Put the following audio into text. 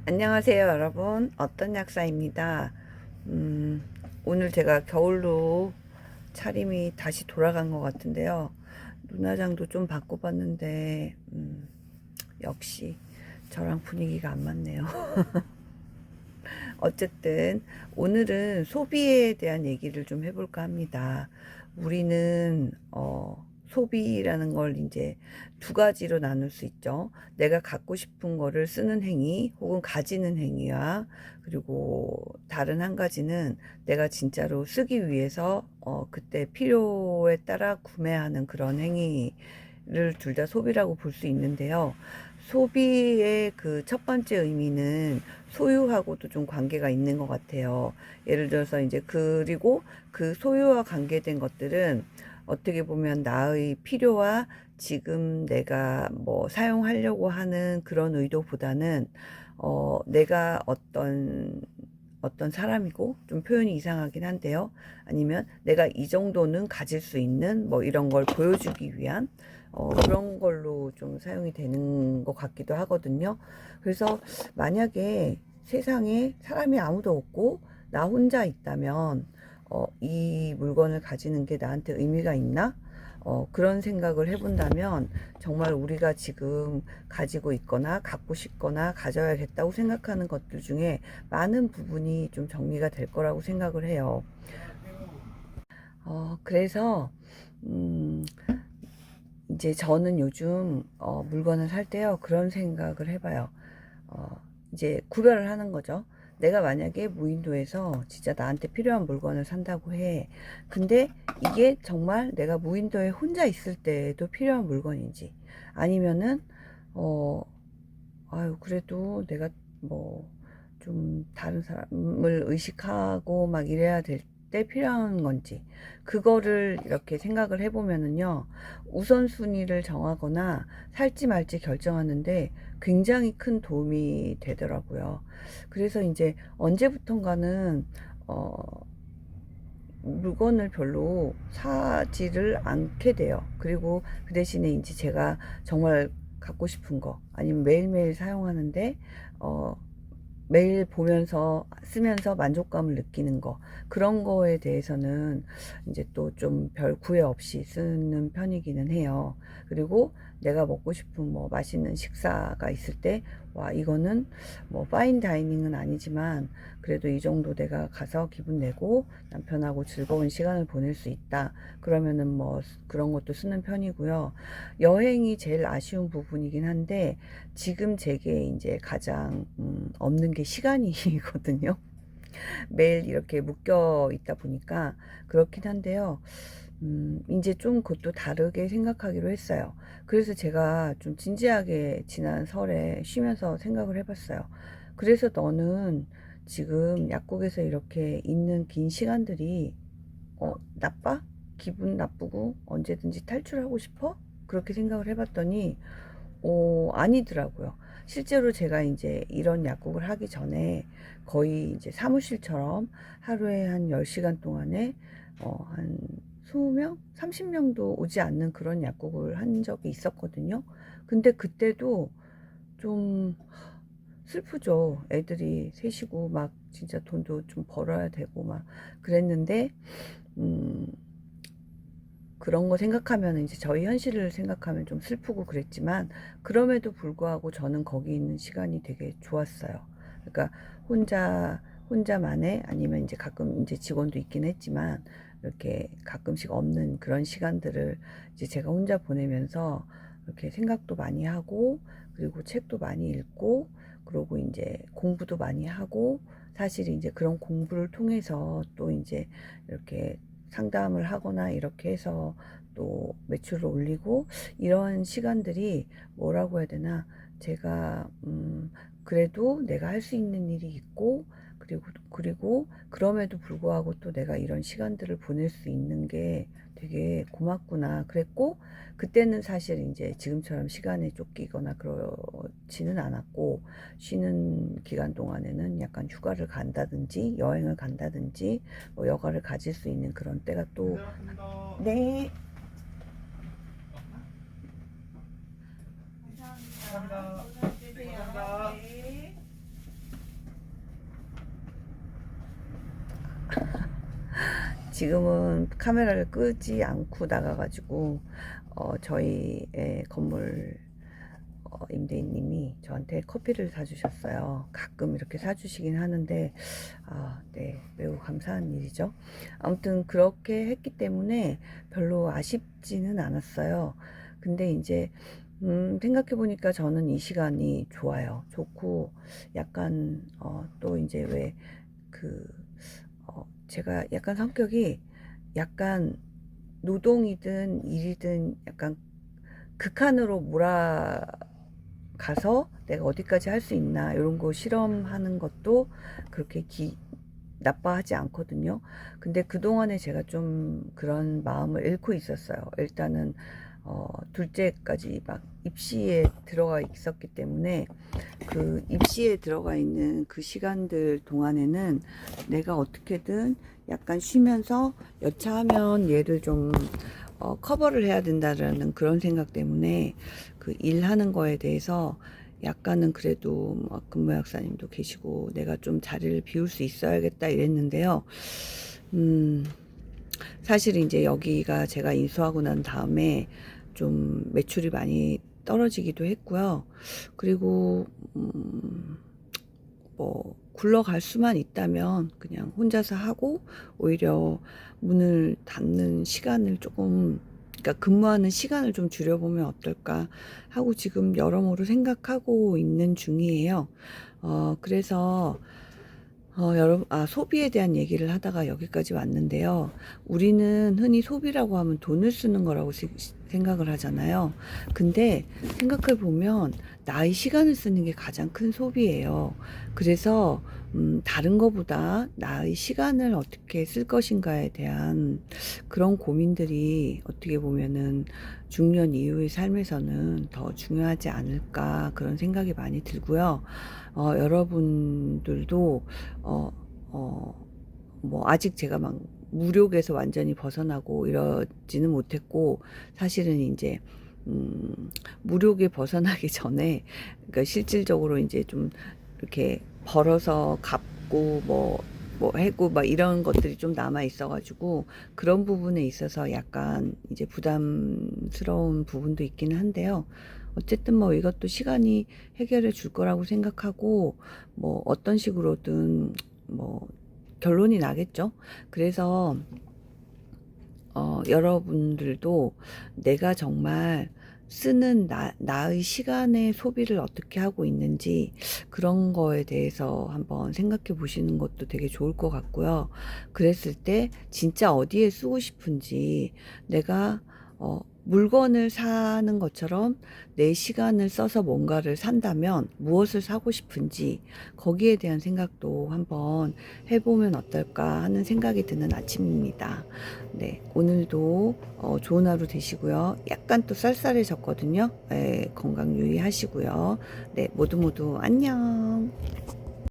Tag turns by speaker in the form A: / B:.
A: 안녕하세요, 여러분. 어떤 약사입니다. 오늘 제가 겨울로 차림이 다시 돌아간 것 같은데요. 눈화장도 좀 바꿔봤는데, 역시 저랑 분위기가 안 맞네요. 어쨌든, 오늘은 소비에 대한 얘기를 좀 해볼까 합니다. 우리는, 소비라는 걸 이제 두 가지로 나눌 수 있죠. 내가 갖고 싶은 거를 쓰는 행위, 혹은 가지는 행위와, 그리고 다른 한 가지는 내가 진짜로 쓰기 위해서, 그때 필요에 따라 구매하는 그런 행위를 둘 다 소비라고 볼 수 있는데요. 소비의 그 첫 번째 의미는 소유하고도 좀 관계가 있는 것 같아요. 예를 들어서 이제 그리고 그 소유와 관계된 것들은 어떻게 보면 나의 필요와 지금 내가 뭐 사용하려고 하는 그런 의도보다는 내가 어떤 사람이고 좀 표현이 이상하긴 한데요. 아니면 내가 이 정도는 가질 수 있는 뭐 이런 걸 보여주기 위한 그런 걸로 좀 사용이 되는 것 같기도 하거든요. 그래서 만약에 세상에 사람이 아무도 없고 나 혼자 있다면 이 물건을 가지는 게 나한테 의미가 있나? 그런 생각을 해본다면 정말 우리가 지금 가지고 있거나 갖고 싶거나 가져야겠다고 생각하는 것들 중에 많은 부분이 좀 정리가 될 거라고 생각을 해요. 그래서 음, 이제 저는 요즘 물건을 살 때요 그런 생각을 해봐요. 어, 이제 구별을 하는 거죠. 내가 만약에 무인도에서 진짜 나한테 필요한 물건을 산다고 해. 근데 이게 정말 내가 무인도에 혼자 있을 때에도 필요한 물건인지 아니면은 어 아유 그래도 내가 뭐 좀 다른 사람을 의식하고 막 이래야 될 때 필요한 건지 그거를 이렇게 생각을 해보면은요 우선순위를 정하거나 살지 말지 결정하는데 굉장히 큰 도움이 되더라고요. 그래서 이제 언제부턴가는 어 물건을 별로 사지를 않게 돼요. 그리고 그 대신에 이제 제가 정말 갖고 싶은 거 아니면 매일매일 사용하는데 어 매일 보면서 쓰면서 만족감을 느끼는 거 그런 거에 대해서는 이제 또 좀 별 구애 없이 쓰는 편이기는 해요. 그리고 내가 먹고 싶은 뭐 맛있는 식사가 있을 때 와 이거는 뭐 파인 다이닝은 아니지만 그래도 이 정도 내가 가서 기분 내고 남편하고 즐거운 시간을 보낼 수 있다 그러면은 뭐 그런 것도 쓰는 편이고요. 여행이 제일 아쉬운 부분이긴 한데 지금 제게 이제 가장 없는 게 시간이거든요. 매일 이렇게 묶여 있다 보니까 그렇긴 한데요. 이제 좀 그것도 다르게 생각하기로 했어요. 그래서 제가 좀 진지하게 지난 설에 쉬면서 생각을 해봤어요. 그래서 너는 지금 약국에서 이렇게 있는 긴 시간들이 나빠? 기분 나쁘고 언제든지 탈출하고 싶어? 그렇게 생각을 해봤더니 아니더라고요. 실제로 제가 이제 이런 약국을 하기 전에 거의 이제 사무실처럼 하루에 한 10시간 동안에 한 20명? 30명도 오지 않는 그런 약국을 한 적이 있었거든요. 근데 그때도 좀 슬프죠. 애들이 셋이고 막 진짜 돈도 좀 벌어야 되고 막 그랬는데, 음, 그런 거 생각하면 이제 저희 현실을 생각하면 좀 슬프고 그랬지만 그럼에도 불구하고 저는 거기 있는 시간이 되게 좋았어요. 그러니까 혼자만의 아니면 이제 가끔 이제 직원도 있긴 했지만 이렇게 가끔씩 없는 그런 시간들을 이제 제가 혼자 보내면서 이렇게 생각도 많이 하고 그리고 책도 많이 읽고 그러고 이제 공부도 많이 하고 사실 이제 그런 공부를 통해서 또 이제 이렇게 상담을 하거나 이렇게 해서 또 매출을 올리고 이런 시간들이 뭐라고 해야 되나 제가 그래도 내가 할 수 있는 일이 있고 그리고 그럼에도 불구하고 또 내가 이런 시간들을 보낼 수 있는 게 되게 고맙구나 그랬고 그때는 사실 이제 지금처럼 시간에 쫓기거나 그렇지는 않았고 쉬는 기간 동안에는 약간 휴가를 간다든지 여행을 간다든지 뭐 여가를 가질 수 있는 그런 때가 또 네. 감사합니다. 건강 되세요. 네. 지금은 카메라를 끄지 않고 나가가지고 저희의 건물 임대인님이 저한테 커피를 사주셨어요. 가끔 이렇게 사주시긴 하는데 네, 매우 감사한 일이죠. 아무튼 그렇게 했기 때문에 별로 아쉽지는 않았어요. 근데 이제 생각해보니까 저는 이 시간이 좋아요. 좋고 약간 또 이제 왜 제가 약간 성격이 약간 노동이든 일이든 약간 극한으로 몰아가서 내가 어디까지 할 수 있나 이런 거 실험하는 것도 그렇게 나빠하지 않거든요. 근데 그동안에 제가 좀 그런 마음을 잃고 있었어요. 일단은 둘째까지 막 입시에 들어가 있었기 때문에 그 입시에 들어가 있는 그 시간들 동안에는 내가 어떻게든 약간 쉬면서 여차하면 얘를 좀 커버를 해야 된다라는 그런 생각 때문에 그 일하는 거에 대해서 약간은 그래도 근무 약사님도 계시고 내가 좀 자리를 비울 수 있어야겠다 이랬는데요. 사실 이제 여기가 제가 인수하고 난 다음에 좀 매출이 많이 떨어지기도 했고요. 그리고 뭐 굴러갈 수만 있다면 그냥 혼자서 하고 오히려 문을 닫는 시간을 조금, 그러니까 근무하는 시간을 좀 줄여보면 어떨까 하고 지금 여러모로 생각하고 있는 중이에요. 그래서 여러분, 소비에 대한 얘기를 하다가 여기까지 왔는데요. 우리는 흔히 소비라고 하면 돈을 쓰는 거라고 생각을 하잖아요. 근데 생각해 보면 나의 시간을 쓰는 게 가장 큰 소비예요. 그래서 다른 거보다 나의 시간을 어떻게 쓸 것인가에 대한 그런 고민들이 어떻게 보면은 중년 이후의 삶에서는 더 중요하지 않을까 그런 생각이 많이 들고요. 여러분들도 뭐 아직 제가 막 무력에서 완전히 벗어나고 이러지는 못했고 사실은 이제 무력에 벗어나기 전에 그러니까 실질적으로 이제 좀 이렇게 벌어서 갚고 뭐 해고 막 이런 것들이 좀 남아 있어가지고 그런 부분에 있어서 약간 이제 부담스러운 부분도 있기는 한데요. 어쨌든 뭐 이것도 시간이 해결해 줄 거라고 생각하고 뭐 어떤 식으로든 뭐 결론이 나겠죠. 그래서 여러분들도 내가 정말 쓰는 나의 시간의 소비를 어떻게 하고 있는지 그런 거에 대해서 한번 생각해 보시는 것도 되게 좋을 것 같고요. 그랬을 때 진짜 어디에 쓰고 싶은지 내가 물건을 사는 것처럼 내 시간을 써서 뭔가를 산다면 무엇을 사고 싶은지 거기에 대한 생각도 한번 해보면 어떨까 하는 생각이 드는 아침입니다. 네, 오늘도 좋은 하루 되시고요. 약간 또 쌀쌀해졌거든요. 네, 건강 유의하시고요. 네, 모두 모두 안녕.